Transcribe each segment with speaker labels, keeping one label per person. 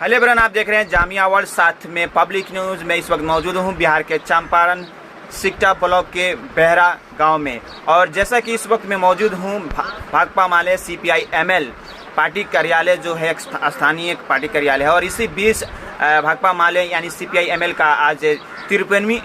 Speaker 1: Hello everyone, आप देख रहे हैं जामिया वर्ल्ड, साथ में पब्लिक न्यूज़ में। इस वक्त मौजूद हूं बिहार के चंपारण सिकटा ब्लॉक के बहरा गांव में, और जैसा कि इस वक्त मैं मौजूद हूं भाकपा माले CPI-ML पार्टी कार्यालय जो है स्थानीय पार्टी कार्यालय है, और इसी बीच भाकपा माले यानी CPI-ML का आज 53वीं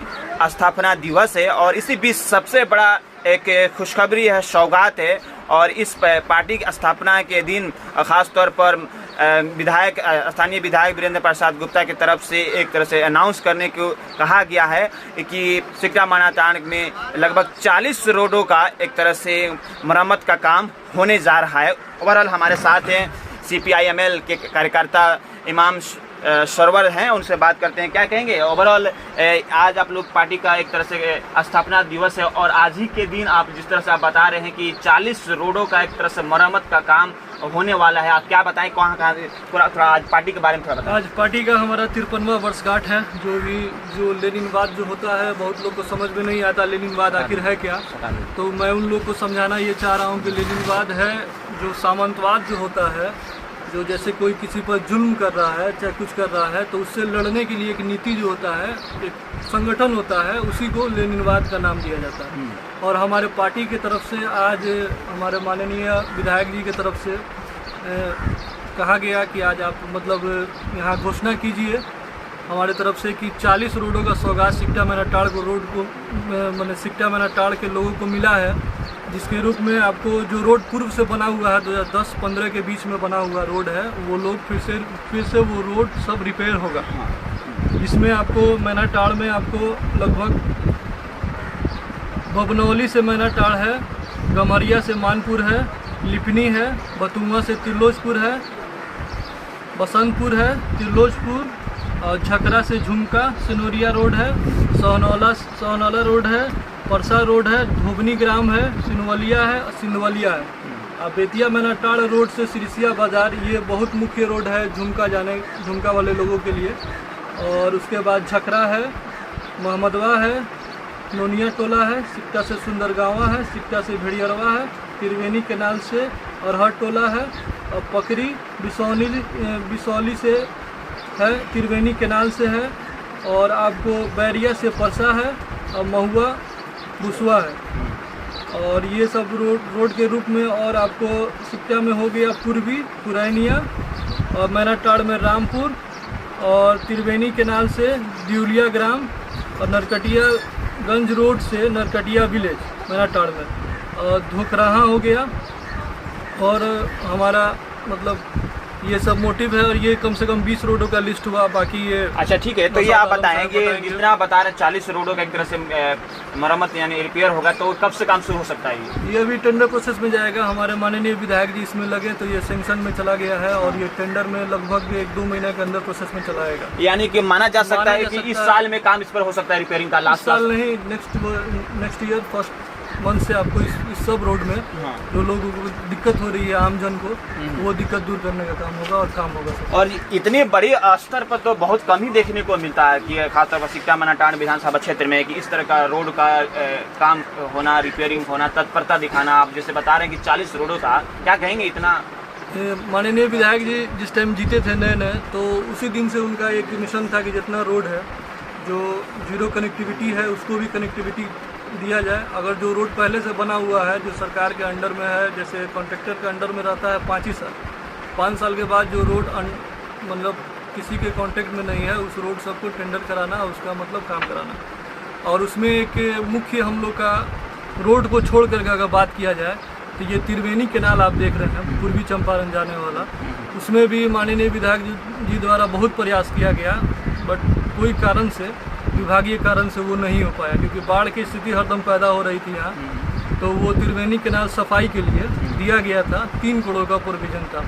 Speaker 1: स्थापना दिवस है। और इसी बीच सबसे बड़ा एक खुशखबरी है, सौगात है। और इस पार्टी की स्थापना के दिन ख़ास तौर पर स्थानीय विधायक वीरेंद्र प्रसाद गुप्ता की तरफ से एक तरह से अनाउंस करने को कहा गया है कि सिकटा मानाटांड में लगभग 40 रोडों का एक तरह से मरम्मत का काम होने जा रहा है। ओवरऑल हमारे साथ हैं CPI-ML के कार्यकर्ता इमाम सरवर हैं, उनसे बात करते हैं। क्या कहेंगे ओवरऑल, आज आप लोग पार्टी का एक तरह से स्थापना दिवस है, और आज ही के दिन आप जिस तरह से आप बता रहे हैं कि 40 रोडों का एक तरह से मरम्मत का काम होने वाला है, आप क्या बताएं कहाँ थोड़ा आज पार्टी के बारे में थोड़ा बताएं।
Speaker 2: आज पार्टी का हमारा 53वां वर्षगांठ है। जो लेनिनवाद जो होता है, बहुत लोग को समझ में नहीं आता लेनिनवाद आखिर है क्या। तो मैं उन लोग को समझाना ये चाह रहा हूँ कि लेनिनवाद है जो सामंतवाद जो होता है, जो जैसे कोई किसी पर जुल्म कर रहा है चाहे कुछ कर रहा है, तो उससे लड़ने के लिए एक नीति जो होता है, एक संगठन होता है, उसी को लेनिनवाद का नाम दिया जाता है। और हमारे पार्टी की तरफ से आज हमारे माननीय विधायक जी की तरफ से कहा गया कि आज आप यहाँ घोषणा कीजिए हमारे तरफ से कि 40 रोडों का सौगात सिकटा मानाटांड को रोड को सिकटा मानाटांड के लोगों को मिला है, जिसके रूप में आपको जो रोड पूर्व से बना हुआ है 2010-15 के बीच में बना हुआ रोड है, वो लोग फिर से वो रोड सब रिपेयर होगा। इसमें आपको मानाटांड में आपको लगभग बबनौली से मानाटांड है, गम्हरिया से मानपुर है, लिपनी है, बतुआ से त्रिलोचपुर है, बसंतपुर है, त्रिलोचपुर, और झकरा से झुमका सिनोरिया रोड है, सोहनौला रोड है, परसा रोड है, धोबनी ग्राम है, सिंधवलिया है। बेतिया मानाटांड रोड से सिरसिया बाज़ार, ये बहुत मुख्य रोड है झुमका वाले लोगों के लिए। और उसके बाद झकरा है, मोहम्मदवा है, नोनिया टोला है, सिकटा से सुंदरगांवा है, सिकटा से भेड़ियरवा है, त्रिवेणी केनाल से अरहर टोला है, और पकरी बिसौली से है, त्रिवेणी केनाल से है, और आपको बैरिया से परसा है, और महुआ बुसवा है। और ये सब रोड के रूप में। और आपको सिकटा में हो गया पूर्वी पुरैनिया, और मानाटांड में रामपुर, और त्रिवेणी केनाल से दिउलिया ग्राम, और नरकटियागंज रोड से नरकटिया विलेज मानाटांड में, और धोखराहा हो गया। और हमारा ये सब मोटिव है, और ये कम से कम 20 रोडों का लिस्ट हुआ। बाकी ये
Speaker 1: अच्छा ठीक है, तो ये आप बताएं कि जितना बता रहे 40 रोडों का एक तरह से मरम्मत यानी रिपेयर होगा, तो कब से काम शुरू हो सकता है?
Speaker 2: ये अभी टेंडर प्रोसेस में जाएगा। हमारे माननीय विधायक जी इसमें लगे, तो ये सैंक्शन में चला गया है, और ये टेंडर में लगभग 1-2 महीने के अंदर प्रोसेस में चला आएगा।
Speaker 1: यानी कि माना जा सकता है कि इस साल में काम इस पर हो सकता है रिपेयरिंग का? लास्ट
Speaker 2: साल नहीं, नेक्स्ट ईयर फर्स्ट मंथ से आपको इस सब रोड में जो लोगों को दिक्कत हो रही है, आमजन को, वो दिक्कत दूर करने का काम होगा, और काम होगा सब।
Speaker 1: और इतने बड़े स्तर पर तो बहुत कम ही देखने को मिलता है कि खासतौर पर सिकटा मानाटांड विधानसभा क्षेत्र में कि इस तरह का रोड का काम होना, रिपेयरिंग होना, तत्परता दिखाना। आप जैसे बता रहे हैं कि 40 रोडों का, क्या कहेंगे इतना?
Speaker 2: माननीय विधायक जी जिस टाइम जीते थे नए, तो उसी दिन से उनका एक मिशन था कि जितना रोड है जो जीरो कनेक्टिविटी है, उसको भी कनेक्टिविटी दिया जाए। अगर जो रोड पहले से बना हुआ है, जो सरकार के अंडर में है, जैसे कॉन्ट्रैक्टर के अंडर में रहता है 5 ही साल, 5 साल के बाद जो रोड किसी के कॉन्ट्रैक्ट में नहीं है, उस रोड सबको टेंडर कराना, उसका काम कराना। और उसमें एक मुख्य हम लोग का रोड को छोड़ कर अगर बात किया जाए, तो ये त्रिवेणी केनाल आप देख रहे हैं, पूर्वी चंपारण जाने वाला, उसमें भी माननीय विधायक जी द्वारा बहुत प्रयास किया गया, बट कोई कारण से, विभागीय कारण से वो नहीं हो पाया, क्योंकि बाढ़ की स्थिति हरदम पैदा हो रही थी यहाँ। तो वो त्रिवेणी केनाल सफाई के लिए दिया गया था, 3 करोड़ का प्रोविजन था,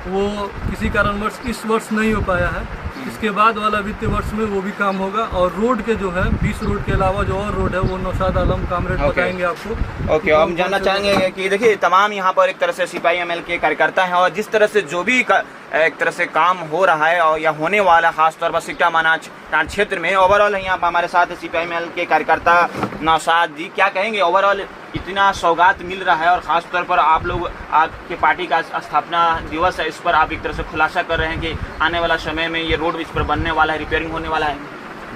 Speaker 2: वो किसी कारणवश इस वर्ष नहीं हो पाया है। इसके बाद वाला वित्तीय वर्ष में वो भी काम होगा। और रोड के जो है 20 रोड के अलावा जो और रोड है, वो नौशाद आलम कामरेड बताएंगे आपको।
Speaker 1: ओके, हम जानना चाहेंगे कि देखिए तमाम यहाँ पर एक तरह से CPI-ML के कार्यकर्ता हैं, और जिस तरह से जो भी एक तरह से काम हो रहा है और या होने वाला है, खासतौर पर सिकटा मानाटांड़ क्षेत्र में। ओवरऑल यहाँ पर हमारे साथ CPI-ML के कार्यकर्ता नौशाद जी, क्या कहेंगे ओवरऑल इतना सौगात मिल रहा है और ख़ासतौर पर आप लोग आपके पार्टी का स्थापना दिवस है, इस पर आप एक तरह से खुलासा कर रहे हैं कि आने वाला समय में ये रोड इस पर बनने वाला है, रिपेयरिंग होने वाला है।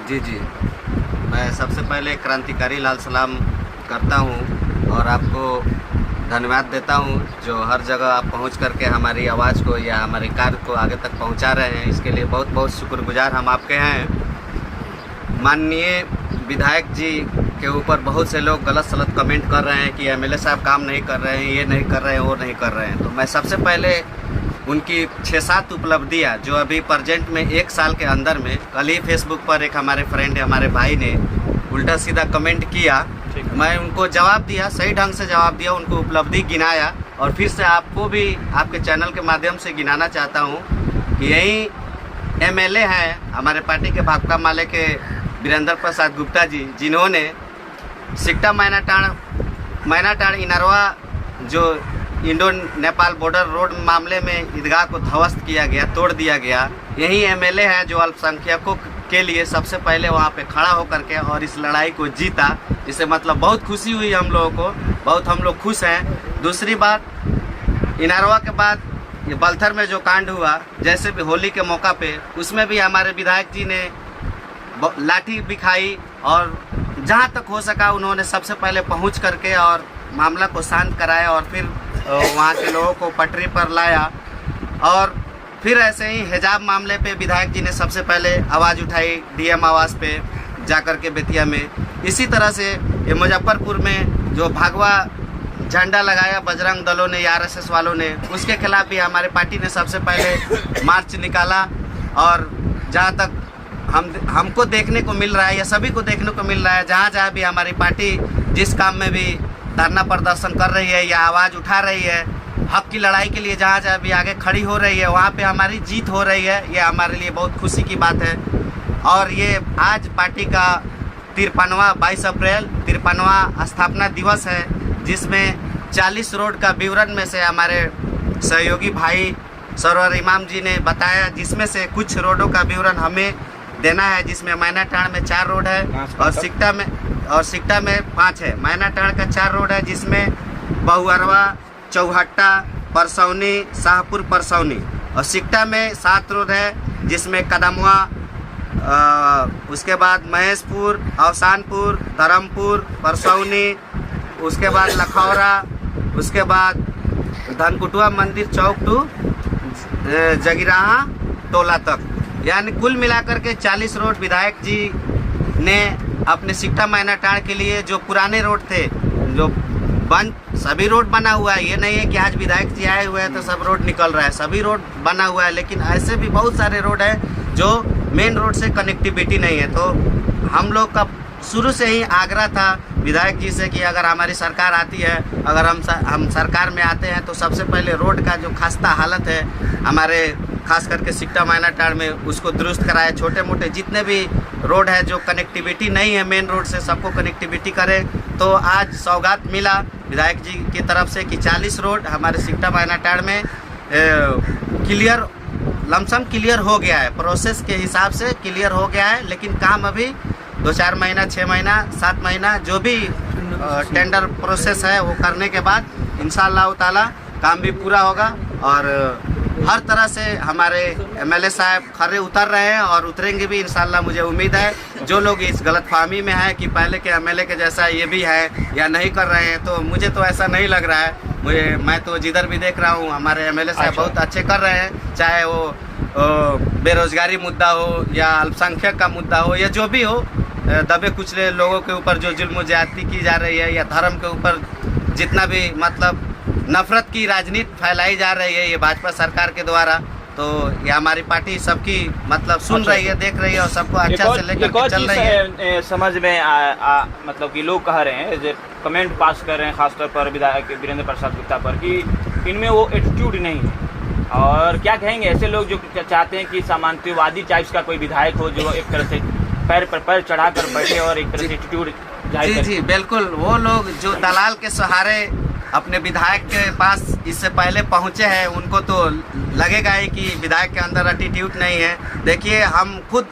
Speaker 3: जी जी, मैं सबसे पहले क्रांतिकारी लाल सलाम करता हूँ और आपको धन्यवाद देता हूँ जो हर जगह आप पहुँच करके हमारी आवाज़ को या हमारे कार्य को आगे तक पहुँचा रहे हैं। इसके लिए बहुत बहुत शुक्रगुजार हम आपके हैं। माननीय विधायक जी के ऊपर बहुत से लोग गलत सलत कमेंट कर रहे हैं कि MLA साहब काम नहीं कर रहे हैं, ये नहीं कर रहे हैं, वो नहीं कर रहे हैं। तो मैं सबसे पहले उनकी 6-7 उपलब्धियाँ जो अभी प्रेजेंट में 1 साल के अंदर में, कल ही फेसबुक पर एक हमारे फ्रेंड हमारे भाई ने उल्टा सीधा कमेंट किया, मैं उनको जवाब दिया, सही ढंग से जवाब दिया, उनको उपलब्धि गिनाया और फिर से आपको भी आपके चैनल के माध्यम से गिनाना चाहता हूँ कि यही MLA हैं हमारे पार्टी के भाकपा माले के वीरेंद्र प्रसाद गुप्ता जी, जिन्होंने सिकटा मायनाटांड़ इनरवा जो इंडो नेपाल बॉर्डर रोड मामले में ईदगाह को ध्वस्त किया गया, तोड़ दिया गया, यही MLA है जो अल्पसंख्यकों के लिए सबसे पहले वहाँ पे खड़ा होकर के और इस लड़ाई को जीता। इससे मतलब बहुत खुशी हुई हम लोगों को, बहुत हम लोग खुश हैं। दूसरी बात, इनरवा के बाद ये बलथर में जो कांड हुआ, जैसे भी होली के मौका पे, उसमें भी हमारे विधायक जी ने लाठी दिखाई और जहाँ तक हो सका उन्होंने सबसे पहले पहुँच करके और मामला को शांत कराया और फिर वहाँ के लोगों को पटरी पर लाया। और फिर ऐसे ही हिजाब मामले पे विधायक जी ने सबसे पहले आवाज़ उठाई DM आवास पे जाकर के बेतिया में। इसी तरह से ये मुजफ्फरपुर में जो भगवा झंडा लगाया बजरंग दलों ने या RSS वालों ने, उसके खिलाफ भी हमारे पार्टी ने सबसे पहले मार्च निकाला। और जहाँ तक हमको देखने को मिल रहा है या सभी को देखने को मिल रहा है, जहाँ जहाँ भी हमारी पार्टी जिस काम में भी धरना प्रदर्शन कर रही है या आवाज़ उठा रही है, हक की लड़ाई के लिए जहाँ जहाँ भी आगे खड़ी हो रही है, वहाँ पे हमारी जीत हो रही है। ये हमारे लिए बहुत खुशी की बात है। और ये आज पार्टी का 53वां 22 अप्रैल 53वां स्थापना दिवस है, जिसमें 40 रोड का विवरण में से हमारे सहयोगी भाई सरवर इमाम जी ने बताया, जिसमें से कुछ रोडों का विवरण हमें देना है, जिसमें मायनाटांड़ में 4 रोड है और सिकटा में 5 है। मायनाटांड़ का 4 रोड है, जिसमें बहुअरवा, चौहट्टा, परसौनी, शाहपुर परसौनी, और सिकटा में 7 रोड है, जिसमें कदमवा, उसके बाद महेशपुर, अवसानपुर, धर्मपुर, परसौनी, उसके बाद लखौरा, उसके बाद धनकुटुआ मंदिर चौक टू जगिराहा टोला तक। यानी कुल मिलाकर के 40 रोड विधायक जी ने अपने सिकटा मायनाटांड़ के लिए, जो पुराने रोड थे जो सभी रोड बना हुआ है। ये नहीं है कि आज विधायक जी आए हुए हैं तो सब रोड निकल रहा है, सभी रोड बना हुआ है, लेकिन ऐसे भी बहुत सारे रोड हैं जो मेन रोड से कनेक्टिविटी नहीं है। तो हम लोग का शुरू से ही आग्रह था विधायक जी से कि अगर हमारी सरकार आती है, अगर हम सरकार में आते हैं तो सबसे पहले रोड का जो खस्ता हालत है हमारे खास करके सिकटा मायनाटांड़ में, उसको दुरुस्त कराए। छोटे मोटे जितने भी रोड है जो कनेक्टिविटी नहीं है मेन रोड से, सबको कनेक्टिविटी करे। तो आज सौगात मिला विधायक जी की तरफ से कि 40 रोड हमारे सिकटा मायनाटांड़ में क्लियर, लमसम क्लियर हो गया है, प्रोसेस के हिसाब से क्लियर हो गया है। लेकिन काम अभी 2-4 महीना, 6 महीना, 7 महीना जो भी टेंडर प्रोसेस है वो करने के बाद इंशाअल्लाह ताला काम भी पूरा होगा। और हर तरह से हमारे MLA साहब खरे उतर रहे हैं और उतरेंगे भी इंशाअल्लाह। मुझे उम्मीद है जो लोग इस गलतफहमी में है कि पहले के MLA के जैसा ये भी है या नहीं कर रहे हैं, तो मुझे तो ऐसा नहीं लग रहा है। मैं तो जिधर भी देख रहा हूँ हमारे MLA साहब बहुत अच्छे कर रहे हैं, चाहे वो बेरोजगारी मुद्दा हो या अल्पसंख्यक का मुद्दा हो या जो भी हो, दबे कुचले लोगों के ऊपर जो जुल्म ज्यादती की जा रही है या धर्म के ऊपर जितना भी मतलब नफरत की राजनीति फैलाई जा रही है ये भाजपा सरकार के द्वारा, तो ये हमारी पार्टी सबकी मतलब सुन रही है, देख रही है और सबको अच्छा से लेकर चल रही है।
Speaker 1: समझ में मतलब कि लोग कह रहे हैं, जो कमेंट पास कर रहे हैं खासतौर पर विधायक वीरेंद्र प्रसाद गुप्ता पर, कि इनमें वो एटीट्यूड नहीं है। और क्या कहेंगे ऐसे लोग जो चाहते हैं कि सामंतवादी टाइप्स का कोई विधायक हो जो एक तरह से पैर पर पैर चढ़ा कर बैठे और एक तरह से एटीट्यूड जाहिर करे?
Speaker 3: जी बिल्कुल, वो लोग जो दलाल के सहारे अपने विधायक के पास इससे पहले पहुंचे हैं, उनको तो लगेगा ही कि विधायक के अंदर एटीट्यूड नहीं है। देखिए, हम खुद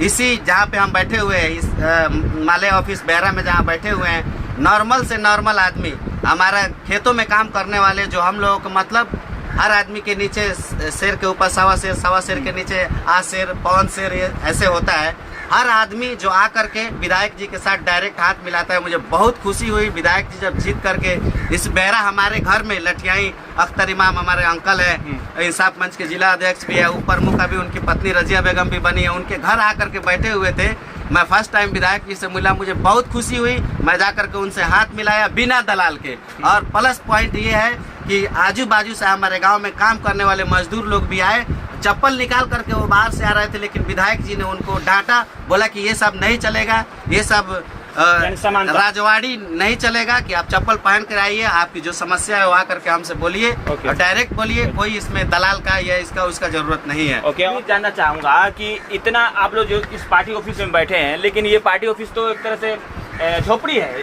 Speaker 3: इसी जहाँ पे हम बैठे हुए हैं, इस माले ऑफिस बेहरा में जहाँ बैठे हुए हैं, नॉर्मल से नॉर्मल आदमी, हमारा खेतों में काम करने वाले, जो हम लोगों को मतलब हर आदमी के नीचे शेर के ऊपर सवा शेर के नीचे आ शेर, पवन शेर, ये ऐसे होता है। हर आदमी जो आकर के विधायक जी के साथ डायरेक्ट हाथ मिलाता है। मुझे बहुत खुशी हुई, विधायक जी जब जीत करके इस बेहरा हमारे घर में लठियाई अख्तर इमाम हमारे अंकल है, इंसाफ मंच के जिला अध्यक्ष भी है, ऊपर मुख अभी उनकी पत्नी रजिया बेगम भी बनी है, उनके घर आकर के बैठे हुए थे। मैं फर्स्ट टाइम विधायक जी से मिला, मुझे बहुत खुशी हुई। मैं जाकर के उनसे हाथ मिलाया बिना दलाल के। और प्लस पॉइंट ये है कि आजू बाजू से हमारे गांव में काम करने वाले मजदूर लोग भी आए, चप्पल निकाल करके वो बाहर से आ रहे थे, लेकिन विधायक जी ने उनको डांटा, बोला कि ये सब नहीं चलेगा, ये सब राजवाड़ी नहीं चलेगा, कि आप चप्पल पहन कर आइए, आपकी जो समस्या है वो आकर के हमसे बोलिए और डायरेक्ट बोलिए, कोई इसमें दलाल का या इसका उसका जरूरत नहीं है।
Speaker 1: मैं जानना चाहूँगा कि इतना आप लोग जो इस पार्टी ऑफिस में बैठे हैं, लेकिन ये पार्टी ऑफिस तो एक तरह से झोपड़ी है,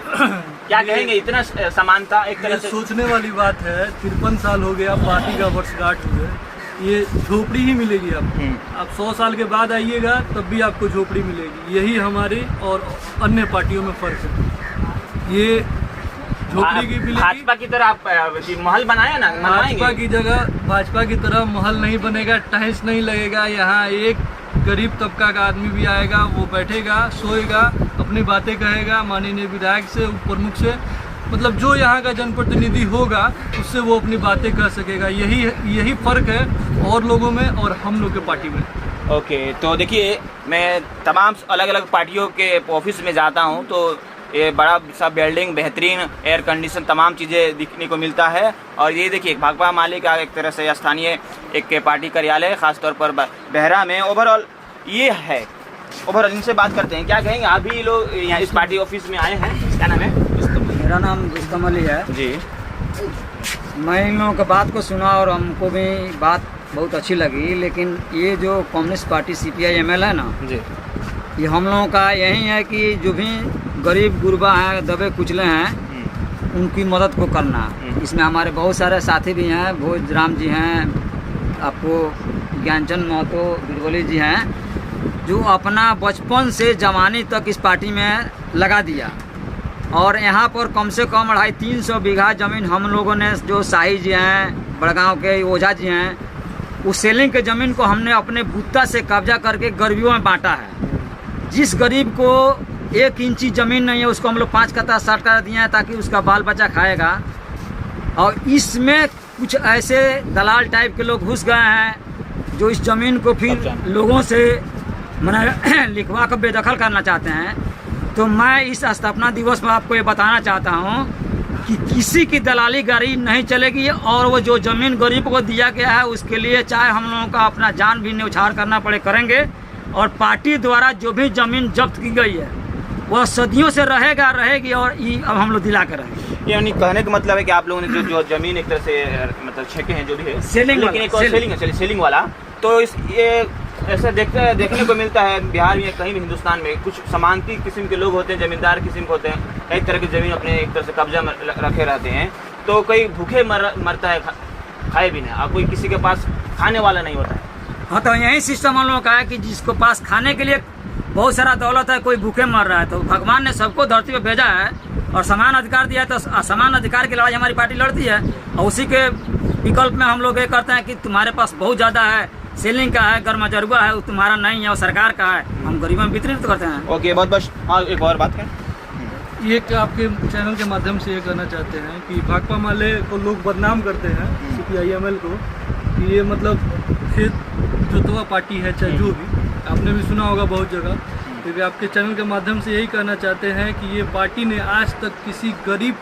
Speaker 1: क्या कहेंगे, इतना समानता एक तरह से
Speaker 2: सोचने वाली बात है। 53 साल हो गया पार्टी का वर्षगांठ हुए, ये झोपड़ी ही मिलेगी आपको। आप 100 साल के बाद आइएगा तब भी आपको झोपड़ी मिलेगी। यही हमारी और अन्य पार्टियों में फर्क है। ये झोपड़ी की मिलेगी।
Speaker 1: भाजपा की तरह आप महल बनाए ना,
Speaker 2: भाजपा की जगह भाजपा की तरह महल नहीं बनेगा, टाइल्स नहीं लगेगा। यहाँ एक गरीब तबका का आदमी भी आएगा, वो बैठेगा, सोएगा, अपनी बातें कहेगा माननीय विधायक से, प्रमुख से, मतलब जो यहाँ का जनप्रतिनिधि होगा उससे वो अपनी बातें कह सकेगा। यही फर्क है और लोगों में और हम लोग के पार्टी में।
Speaker 1: ओके, तो देखिए, मैं तमाम अलग अलग पार्टियों के ऑफिस में जाता हूँ तो ये बड़ा सा बिल्डिंग, बेहतरीन एयर कंडीशन, तमाम चीज़ें दिखने को मिलता है। और ये देखिए, भाकपा माले का एक तरह से स्थानीय एक पार्टी कार्यालय, ख़ासतौर पर बेहरा में ओवरऑल ये है। ओवरऑल इनसे बात करते हैं, क्या कहेंगे, आप भी लोग यहाँ इस पार्टी ऑफिस में आए हैं, क्या नाम है?
Speaker 4: मेरा नाम रुस्तम अली है
Speaker 1: जी।
Speaker 4: मैं इन लोगों की बात को सुना और हमको भी बात बहुत अच्छी लगी, लेकिन ये जो कम्युनिस्ट पार्टी CPI-ML है ना
Speaker 1: जी,
Speaker 4: ये हम लोगों का यही है कि जो भी गरीब गुरबा हैं, दबे कुचले हैं, उनकी मदद को करना। इसमें हमारे बहुत सारे साथी भी हैं, भोजराम जी हैं, आपको ज्ञानचंद महतो बिरबली जी हैं, जो अपना बचपन से जवानी तक इस पार्टी में लगा दिया। और यहाँ पर कम से कम 250-300 बीघा ज़मीन हम लोगों ने, जो शाही जी हैं, बड़गांव के ओझा जी हैं, उस सेलिंग के ज़मीन को हमने अपने बुत्ता से कब्जा करके गरीबों में बांटा है। जिस गरीब को 1 इंची ज़मीन नहीं है उसको हम लोग 5 कट्टा 60 कट्टा दिए हैं, ताकि उसका बाल बच्चा खाएगा। और इसमें कुछ ऐसे दलाल टाइप के लोग घुस गए हैं जो इस ज़मीन को फिर लोगों से मैंने लिखवा कर बेदखल करना चाहते हैं। तो मैं इस स्थापना दिवस पर आपको ये बताना चाहता हूँ कि किसी की दलाली गाड़ी नहीं चलेगी, और वो जो ज़मीन गरीब को दिया गया है उसके लिए चाहे हम लोगों का अपना जान भी न्यौछावर करना पड़े, करेंगे। और पार्टी द्वारा जो भी ज़मीन जब्त की गई है वह सदियों से रहेगी, और ये अब हम लोग दिला कर रहेंगे।
Speaker 1: यानी कहने का मतलब है कि आप लोगों ने जो ज़मीन एक तरह से मतलब छेके हैं, जो भी है
Speaker 4: सेलिंग,
Speaker 1: लेकिन एक और सेलिंग वाला, तो ये ऐसा देखने को मिलता है बिहार में, कहीं भी हिंदुस्तान में कुछ समांती किस्म के लोग होते हैं, जमींदार किस्म के होते हैं, एक तरह की ज़मीन अपने एक तरह से कब्जा में रखे रहते हैं, तो कोई भूखे मरता है खाए भी नहीं, और कोई किसी के पास खाने वाला नहीं होता है।
Speaker 4: हाँ, तो यही सिस्टम हम लोगों का है कि जिसको पास खाने के लिए बहुत सारा दौलत है, कोई भूखे मर रहा है, तो भगवान ने सबको धरती पे भेजा है और समान अधिकार दिया है, तो समान अधिकार की लड़ाई हमारी पार्टी लड़ती है। और उसी के विकल्प में हम लोग ये करते हैं कि तुम्हारे पास बहुत ज़्यादा है, सेलिंग का है, गर्मा जरुआ है, वो तुम्हारा नहीं है, वो सरकार का है, हम गरीबों में वितरित करते हैं।
Speaker 1: ओके, बहुत बहुत। हाँ, एक और बात करें,
Speaker 2: ये आपके चैनल के माध्यम से ये कहना चाहते हैं कि भाकपा माले को लोग बदनाम करते हैं, CPI-ML को, कि ये मतलब खेत जोतवा पार्टी है, चाहे जो भी, आपने भी सुना होगा बहुत जगह। क्योंकि आपके चैनल के माध्यम से यही कहना चाहते हैं कि ये पार्टी ने आज तक किसी गरीब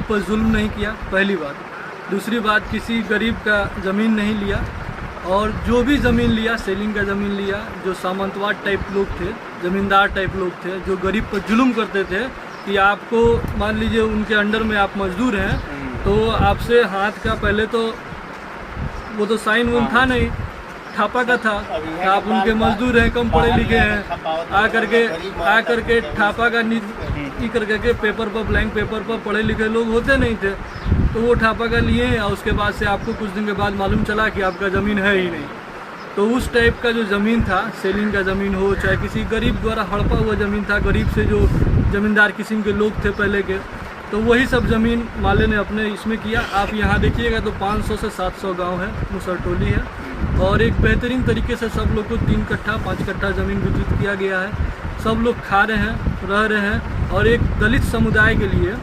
Speaker 2: पर जुल्म नहीं किया, पहली बात। दूसरी बात, किसी गरीब का ज़मीन नहीं लिया, और जो भी ज़मीन लिया, सेलिंग का ज़मीन लिया, जो सामंतवाद टाइप लोग थे, ज़मींदार टाइप लोग थे, जो गरीब पर जुल्म करते थे कि आपको मान लीजिए उनके अंडर में आप मजदूर हैं, तो आपसे हाथ का पहले तो वो तो साइन वून था नहीं, छापा का था, आप उनके मजदूर हैं, कम पढ़े लिखे हैं, आ करके छापा का करके पेपर पर, ब्लैंक पेपर पर पढ़े लिखे लोग होते नहीं थे, तो वो ठापा का लिए और उसके बाद से आपको कुछ दिन के बाद मालूम चला कि आपका ज़मीन है ही नहीं। तो उस टाइप का जो ज़मीन था, सेलिंग का ज़मीन हो चाहे किसी गरीब द्वारा हड़पा हुआ ज़मीन था, गरीब से जो ज़मींदार किस्म के लोग थे पहले के, तो वही सब ज़मीन माले ने अपने इसमें किया। आप यहाँ देखिएगा तो 500 से 700 गांव है, मुसरटोली है, और एक बेहतरीन तरीके से सब लोग को 3 कट्ठा 5 कट्ठा ज़मीन वितरित किया गया है। सब लोग खा रहे हैं, रह रहे हैं, और एक दलित समुदाय के लिए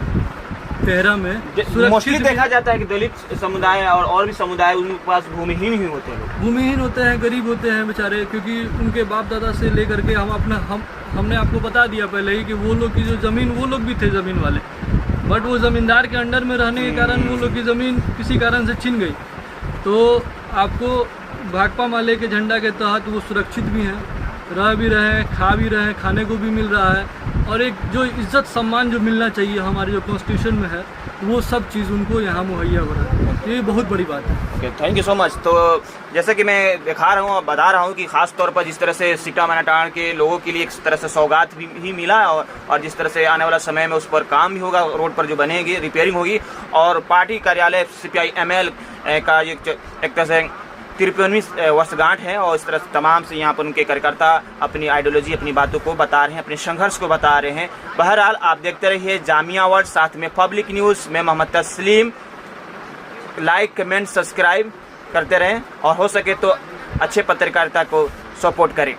Speaker 2: तेहरा में
Speaker 1: मोस्टली देखा जाता है कि दलित समुदाय और भी समुदाय उनके पास भूमिहीन ही होते हैं, लोग
Speaker 2: भूमिहीन होते हैं, गरीब होते हैं बेचारे, क्योंकि उनके बाप दादा से लेकर के हमने आपको बता दिया पहले ही कि वो लोग की जो ज़मीन, वो लोग भी थे ज़मीन वाले, बट वो ज़मींदार के अंडर में रहने के कारण वो लोग की ज़मीन किसी कारण से छिन गई। तो आपको भाकपा माले के झंडा के तहत वो सुरक्षित भी हैं, रह भी रहे हैं, खा भी रहे हैं, खाने को भी मिल रहा है, और एक जो इज्जत सम्मान जो मिलना चाहिए हमारे जो कॉन्स्टिट्यूशन में है, वो सब चीज़ उनको यहाँ मुहैया हो रहा है। ये बहुत बड़ी बात है।
Speaker 1: Okay, thank you so much. तो जैसे कि मैं दिखा रहा हूँ और बता रहा हूँ कि ख़ास तौर पर जिस तरह से सिकटा मैनाटांड के लोगों के लिए एक तरह से सौगात भी मिला, और जिस तरह से आने वाला समय में उस पर काम भी होगा, रोड पर जो बनेगी, रिपेयरिंग होगी, और पार्टी कार्यालय CPI ML का एक तरह से 53वीं वर्षगांठ है, और इस तरह से तमाम से यहाँ पर उनके कार्यकर्ता अपनी आइडियोलॉजी, अपनी बातों को बता रहे हैं, अपने संघर्ष को बता रहे हैं। बहरहाल आप देखते रहिए जामिया वर्ल्ड, साथ में पब्लिक न्यूज़। मैं मोहम्मद तस्लीम। लाइक, कमेंट, सब्सक्राइब करते रहें, और हो सके तो अच्छे पत्रकारिता को सपोर्ट करें।